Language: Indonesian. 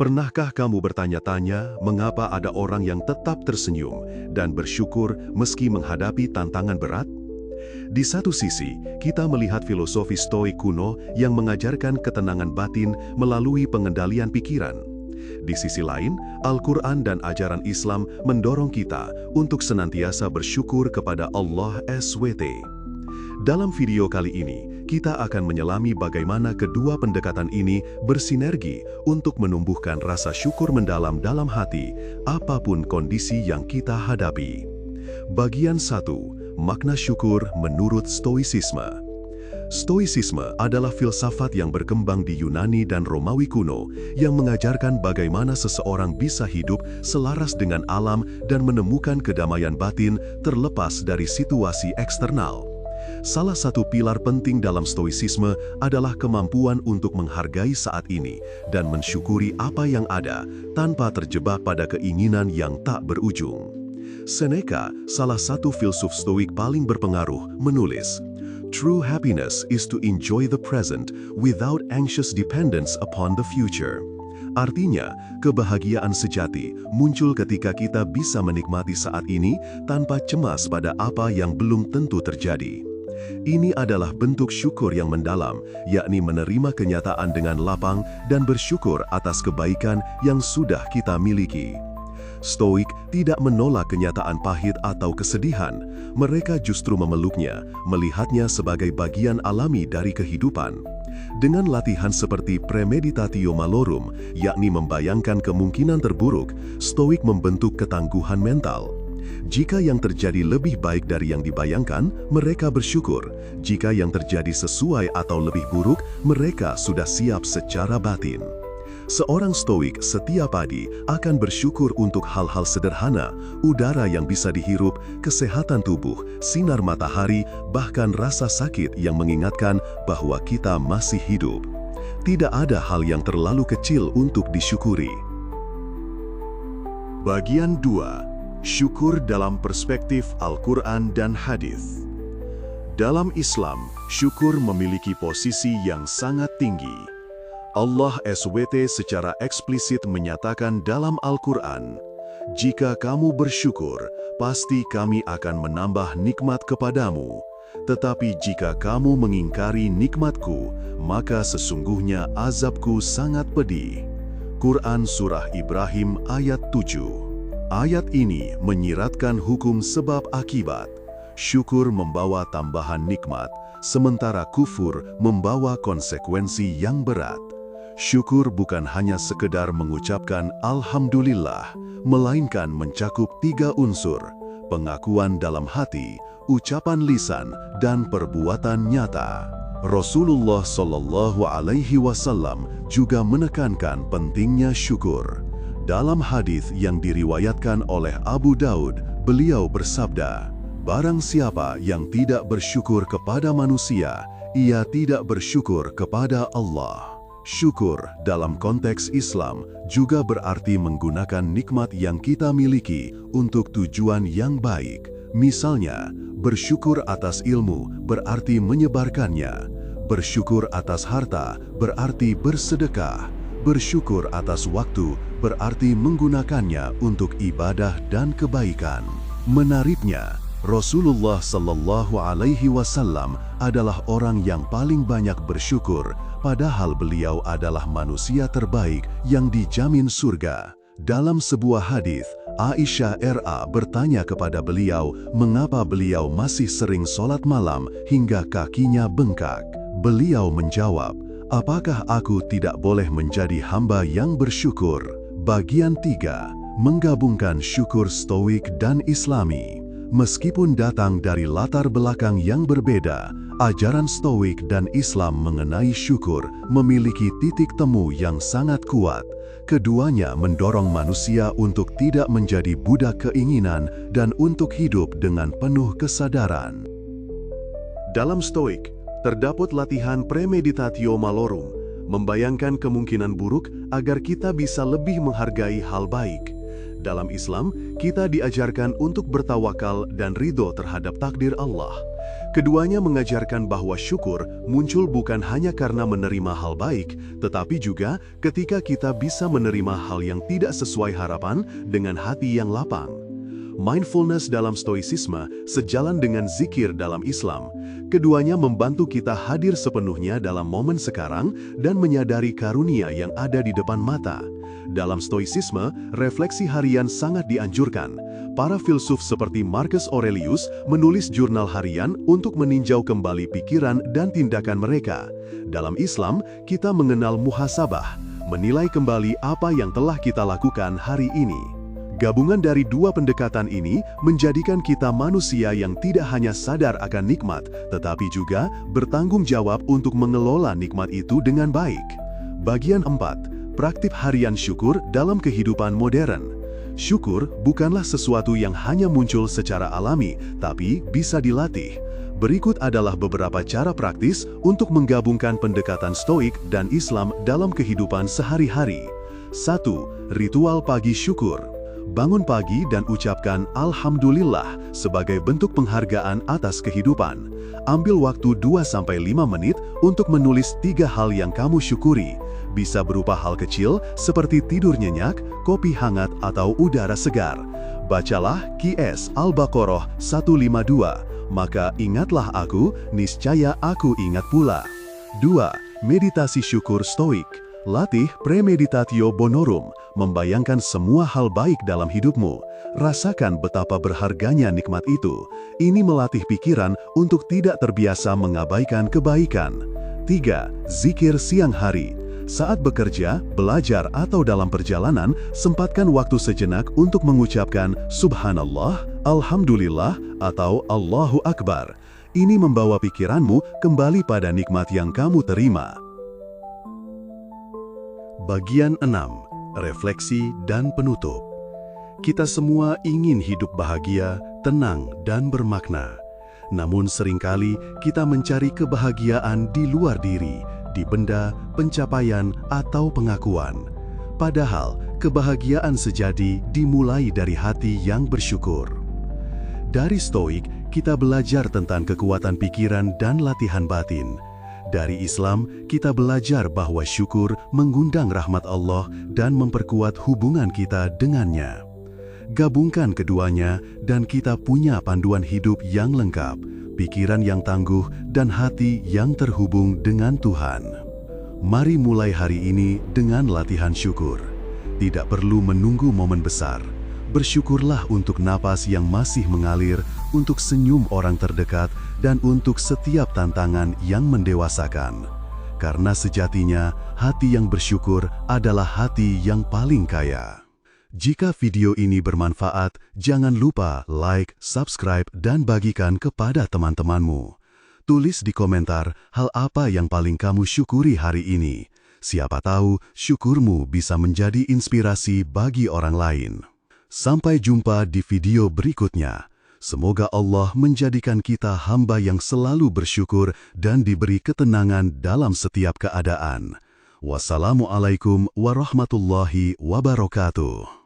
Pernahkah kamu bertanya-tanya mengapa ada orang yang tetap tersenyum dan bersyukur meski menghadapi tantangan berat? Di satu sisi, kita melihat filosofi Stoik kuno yang mengajarkan ketenangan batin melalui pengendalian pikiran. Di sisi lain, Al-Quran dan ajaran Islam mendorong kita untuk senantiasa bersyukur kepada Allah SWT. Dalam video kali ini, kita akan menyelami bagaimana kedua pendekatan ini bersinergi untuk menumbuhkan rasa syukur mendalam dalam hati, apapun kondisi yang kita hadapi. Bagian 1. Makna syukur menurut Stoicisme. Stoicisme adalah filsafat yang berkembang di Yunani dan Romawi kuno yang mengajarkan bagaimana seseorang bisa hidup selaras dengan alam dan menemukan kedamaian batin terlepas dari situasi eksternal. Salah satu pilar penting dalam Stoicisme adalah kemampuan untuk menghargai saat ini dan mensyukuri apa yang ada tanpa terjebak pada keinginan yang tak berujung. Seneca, salah satu filsuf Stoik paling berpengaruh, menulis, "True happiness is to enjoy the present without anxious dependence upon the future." Artinya, kebahagiaan sejati muncul ketika kita bisa menikmati saat ini tanpa cemas pada apa yang belum tentu terjadi. Ini adalah bentuk syukur yang mendalam, yakni menerima kenyataan dengan lapang dan bersyukur atas kebaikan yang sudah kita miliki. Stoik tidak menolak kenyataan pahit atau kesedihan, mereka justru memeluknya, melihatnya sebagai bagian alami dari kehidupan. Dengan latihan seperti premeditatio malorum, yakni membayangkan kemungkinan terburuk, Stoik membentuk ketangguhan mental. Jika yang terjadi lebih baik dari yang dibayangkan, mereka bersyukur. Jika yang terjadi sesuai atau lebih buruk, mereka sudah siap secara batin. Seorang Stoik setiap pagi akan bersyukur untuk hal-hal sederhana, udara yang bisa dihirup, kesehatan tubuh, sinar matahari, bahkan rasa sakit yang mengingatkan bahwa kita masih hidup. Tidak ada hal yang terlalu kecil untuk disyukuri. Bagian 2. Syukur dalam perspektif Al-Quran dan Hadis. Dalam Islam, syukur memiliki posisi yang sangat tinggi. Allah SWT secara eksplisit menyatakan dalam Al-Quran, "Jika kamu bersyukur, pasti kami akan menambah nikmat kepadamu. Tetapi jika kamu mengingkari nikmatku, maka sesungguhnya azabku sangat pedih." Quran Surah Ibrahim ayat 7. Ayat ini menyiratkan hukum sebab akibat. Syukur membawa tambahan nikmat, sementara kufur membawa konsekuensi yang berat. Syukur bukan hanya sekedar mengucapkan Alhamdulillah, melainkan mencakup 3 unsur: pengakuan dalam hati, ucapan lisan, dan perbuatan nyata. Rasulullah Shallallahu Alaihi Wasallam juga menekankan pentingnya syukur. Dalam hadis yang diriwayatkan oleh Abu Daud, beliau bersabda, "Barang siapa yang tidak bersyukur kepada manusia, ia tidak bersyukur kepada Allah." Syukur dalam konteks Islam juga berarti menggunakan nikmat yang kita miliki untuk tujuan yang baik. Misalnya, bersyukur atas ilmu berarti menyebarkannya. Bersyukur atas harta berarti bersedekah. Bersyukur atas waktu berarti menggunakannya untuk ibadah dan kebaikan. Menariknya, Rasulullah Sallallahu Alaihi Wasallam adalah orang yang paling banyak bersyukur, padahal beliau adalah manusia terbaik yang dijamin surga. Dalam sebuah hadis, Aisyah RA bertanya kepada beliau mengapa beliau masih sering sholat malam hingga kakinya bengkak. Beliau menjawab, "Apakah aku tidak boleh menjadi hamba yang bersyukur?" Bagian 3. Menggabungkan syukur Stoik dan Islami. Meskipun datang dari latar belakang yang berbeda, ajaran Stoik dan Islam mengenai syukur memiliki titik temu yang sangat kuat. Keduanya mendorong manusia untuk tidak menjadi budak keinginan dan untuk hidup dengan penuh kesadaran. Dalam Stoik, terdapat latihan premeditatio malorum, membayangkan kemungkinan buruk agar kita bisa lebih menghargai hal baik. Dalam Islam, kita diajarkan untuk bertawakal dan ridho terhadap takdir Allah. Keduanya mengajarkan bahwa syukur muncul bukan hanya karena menerima hal baik, tetapi juga ketika kita bisa menerima hal yang tidak sesuai harapan dengan hati yang lapang. Mindfulness dalam stoicisme sejalan dengan zikir dalam Islam. Keduanya membantu kita hadir sepenuhnya dalam momen sekarang dan menyadari karunia yang ada di depan mata. Dalam stoicisme, refleksi harian sangat dianjurkan. Para filsuf seperti Marcus Aurelius menulis jurnal harian untuk meninjau kembali pikiran dan tindakan mereka. Dalam Islam, kita mengenal muhasabah, menilai kembali apa yang telah kita lakukan hari ini. Gabungan dari dua pendekatan ini menjadikan kita manusia yang tidak hanya sadar akan nikmat, tetapi juga bertanggung jawab untuk mengelola nikmat itu dengan baik. Bagian 4. Praktik harian syukur dalam kehidupan modern. Syukur bukanlah sesuatu yang hanya muncul secara alami, tapi bisa dilatih. Berikut adalah beberapa cara praktis untuk menggabungkan pendekatan stoik dan Islam dalam kehidupan sehari-hari. 1. Ritual pagi syukur. Bangun pagi dan ucapkan Alhamdulillah sebagai bentuk penghargaan atas kehidupan. Ambil waktu 2-5 menit untuk menulis 3 hal yang kamu syukuri. Bisa berupa hal kecil seperti tidur nyenyak, kopi hangat, atau udara segar. Bacalah Qs Al-Baqarah 152, maka ingatlah aku, niscaya aku ingat pula. 2. Meditasi syukur stoik. Latih premeditatio bonorum, membayangkan semua hal baik dalam hidupmu. Rasakan betapa berharganya nikmat itu. Ini melatih pikiran untuk tidak terbiasa mengabaikan kebaikan. 3. Zikir siang hari. Saat bekerja, belajar, atau dalam perjalanan, sempatkan waktu sejenak untuk mengucapkan Subhanallah, Alhamdulillah, atau Allahu Akbar. Ini membawa pikiranmu kembali pada nikmat yang kamu terima. Bagian 6. Refleksi dan penutup. Kita semua ingin hidup bahagia, tenang, dan bermakna. Namun seringkali kita mencari kebahagiaan di luar diri, di benda, pencapaian, atau pengakuan. Padahal, kebahagiaan sejati dimulai dari hati yang bersyukur. Dari Stoik, kita belajar tentang kekuatan pikiran dan latihan batin. Dari Islam, kita belajar bahwa syukur mengundang rahmat Allah dan memperkuat hubungan kita dengannya. Gabungkan keduanya dan kita punya panduan hidup yang lengkap, pikiran yang tangguh, dan hati yang terhubung dengan Tuhan. Mari mulai hari ini dengan latihan syukur. Tidak perlu menunggu momen besar. Bersyukurlah untuk napas yang masih mengalir, untuk senyum orang terdekat, dan untuk setiap tantangan yang mendewasakan. Karena sejatinya, hati yang bersyukur adalah hati yang paling kaya. Jika video ini bermanfaat, jangan lupa like, subscribe, dan bagikan kepada teman-temanmu. Tulis di komentar hal apa yang paling kamu syukuri hari ini. Siapa tahu syukurmu bisa menjadi inspirasi bagi orang lain. Sampai jumpa di video berikutnya. Semoga Allah menjadikan kita hamba yang selalu bersyukur dan diberi ketenangan dalam setiap keadaan. Wassalamualaikum warahmatullahi wabarakatuh.